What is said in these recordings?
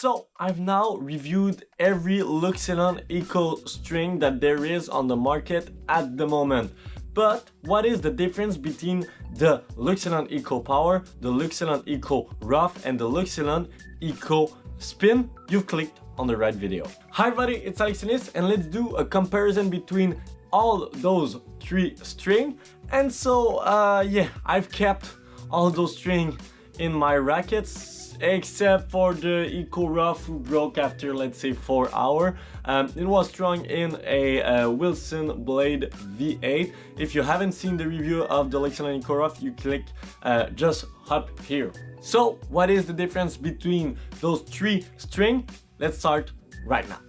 So I've now reviewed every Luxilon Eco string that there is on the market at the moment. But what is the difference between the Luxilon Eco Power, the Luxilon Eco Rough, and the Luxilon Eco Spin? You've clicked on the right video. Hi everybody, it's Luxilon, and let's do a comparison between all those three strings. And so yeah, I've kept all those strings in my rackets except for the Eco Rough, who broke after, let's say, 4 hours. It was strung in a Wilson Blade V8. If you haven't seen the review of the Luxilon Eco Rough, you click just up here. So what is the difference between those three strings? Let's start right now.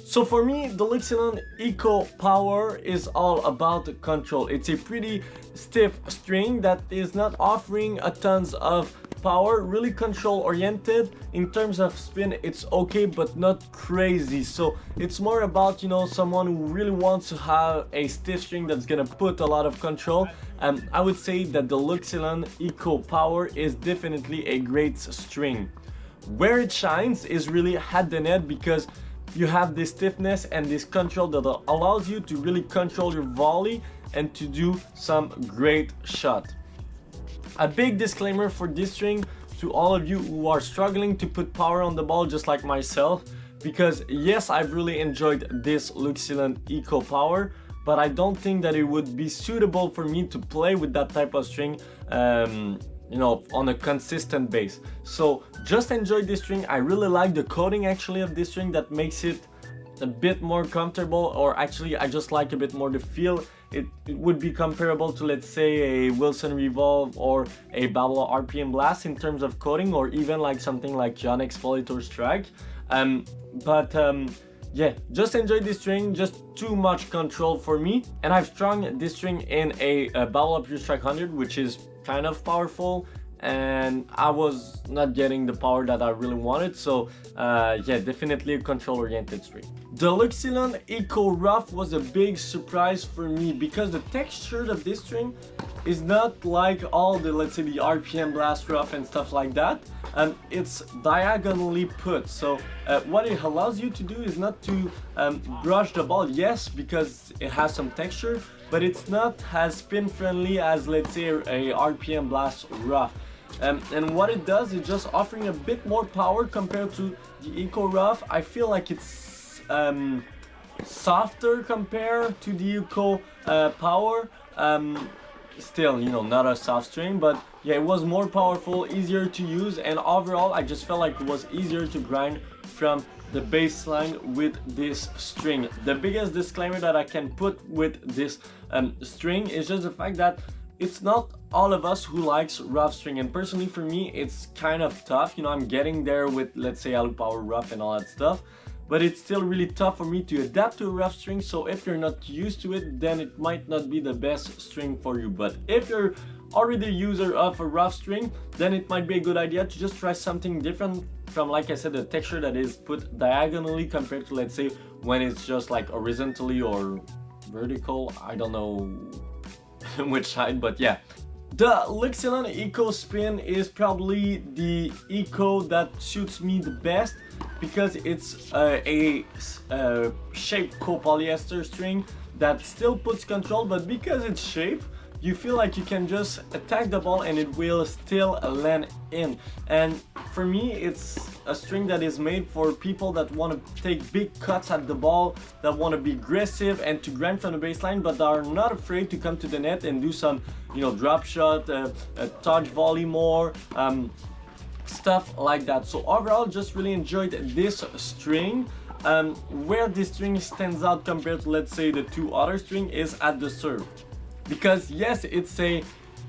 So for me, the Luxilon Eco Power is all about the control. It's a pretty stiff string that is not offering a tons of power, really control oriented. In terms of spin, it's okay but not crazy. So it's more about, you know, someone who really wants to have a stiff string that's gonna put a lot of control. I would say that the Luxilon Eco Power is definitely a great string. Where it shines is really at the net, because you have this stiffness and this control that allows you to really control your volley and to do some great shot. A big disclaimer for this string to all of you who are struggling to put power on the ball, just like myself, because yes, I've really enjoyed this Luxilon Eco Power, but I don't think that it would be suitable for me to play with that type of string you know, on a consistent base. So just enjoy this string. I really like the coating actually of this string that makes it a bit more comfortable, or actually I just like a bit more the feel. It would be comparable to, let's say, a Wilson Revolve or a Babel RPM Blast in terms of coating, or even like something like John Exfoliator Strike. Yeah, just enjoy this string. Just too much control for me, and I've strung this string in a Babel Pure Strike 100, which is kind of powerful, and I was not getting the power that I really wanted. So yeah, definitely a control oriented string. The Luxilon Eco Rough was a big surprise for me, because the texture of this string is not like all the, let's say, the RPM Blast Rough and stuff like that. It's diagonally put, so what it allows you to do is not to brush the ball, yes, because it has some texture, but it's not as spin friendly as, let's say, a RPM Blast Rough. And what it does is just offering a bit more power compared to the Eco Rough. I feel like it's softer compared to the Eco Power. Still, you know, not a soft string, but yeah, it was more powerful, easier to use, and overall I just felt like it was easier to grind from the baseline with this string. The biggest disclaimer that I can put with this string is just the fact that it's not all of us who likes rough string, and personally for me it's kind of tough. You know, I'm getting there with, let's say, Alu Power Rough and all that stuff, but it's still really tough for me to adapt to a rough string. So if you're not used to it, then it might not be the best string for you. But if you're already a user of a rough string, then it might be a good idea to just try something different from, like I said, the texture that is put diagonally compared to, let's say, when it's just like horizontally or vertical. I don't know which side, but yeah. The Luxilon Eco Spin is probably the Eco that suits me the best, because it's a shaped copolyester string that still puts control, but because it's shaped, you feel like you can just attack the ball and it will still land in. And for me, it's a string that is made for people that want to take big cuts at the ball, that want to be aggressive and to grind from the baseline, but are not afraid to come to the net and do some, you know, drop shot, touch volley more, stuff like that. So overall, just really enjoyed this string. Where this string stands out compared to, let's say, the two other string is at the serve, because yes, it's a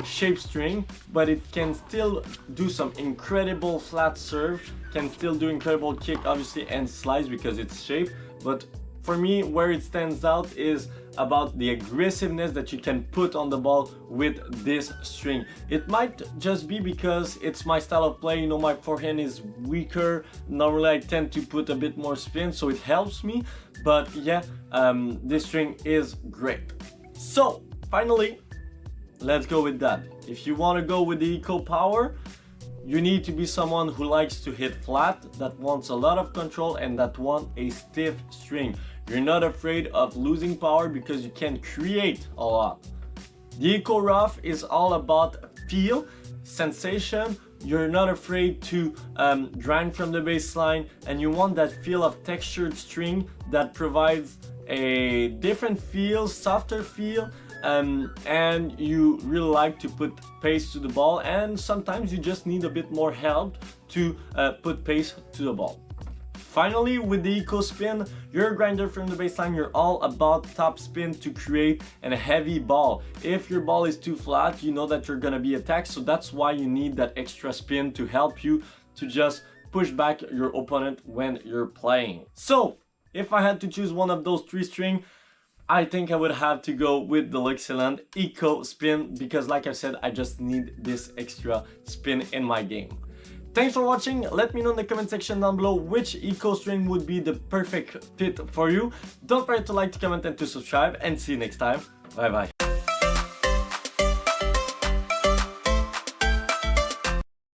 shaped string, but it can still do some incredible flat serve, can still do incredible kick obviously and slice because it's shaped. But for me, where it stands out is about the aggressiveness that you can put on the ball with this string. It might just be because it's my style of play. You know, my forehand is weaker. Normally I tend to put a bit more spin, so it helps me. But yeah, this string is great. So finally, let's go with that. If you want to go with the Eco Power, you need to be someone who likes to hit flat, that wants a lot of control, and that wants a stiff string. You're not afraid of losing power because you can create a lot. The Eco Rough is all about feel, sensation. You're not afraid to grind from the baseline, and you want that feel of textured string that provides a different feel, softer feel, and you really like to put pace to the ball, and sometimes you just need a bit more help to put pace to the ball. Finally, with the Eco Spin, you're a grinder from the baseline. You're all about top spin to create a heavy ball. If your ball is too flat, you know that you're gonna be attacked, so that's why you need that extra spin to help you to just push back your opponent when you're playing. So, if I had to choose one of those 3 strings, I think I would have to go with the Luxilon Eco Spin because, like I said, I just need this extra spin in my game. Thanks for watching. Let me know in the comment section down below which Eco string would be the perfect fit for you. Don't forget to like, to comment, and to subscribe, and see you next time. Bye bye.